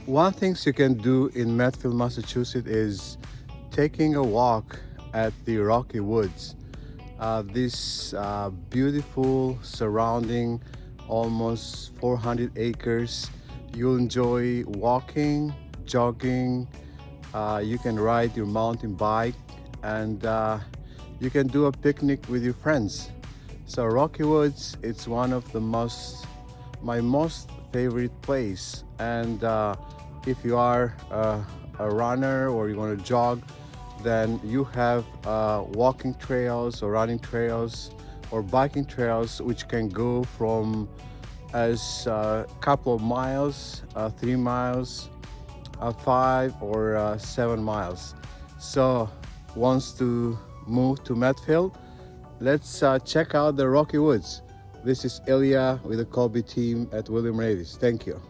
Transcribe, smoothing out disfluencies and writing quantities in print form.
One things you can do in Medfield, Massachusetts is taking a walk at the Rocky Woods. This beautiful surrounding, almost 400 acres. You'll enjoy walking, jogging. You can ride your mountain bike, and you can do a picnic with your friends. So Rocky Woods, it's one of my most favorite place. And if you are a runner or you want to jog, then you have walking trails or running trails or biking trails which can go from as a couple of miles, 3 miles, 5 or 7 miles. So wants to move to Medfield, let's check out the Rocky Woods. This is Ilya with the Cobi team at William Ravis. Thank you.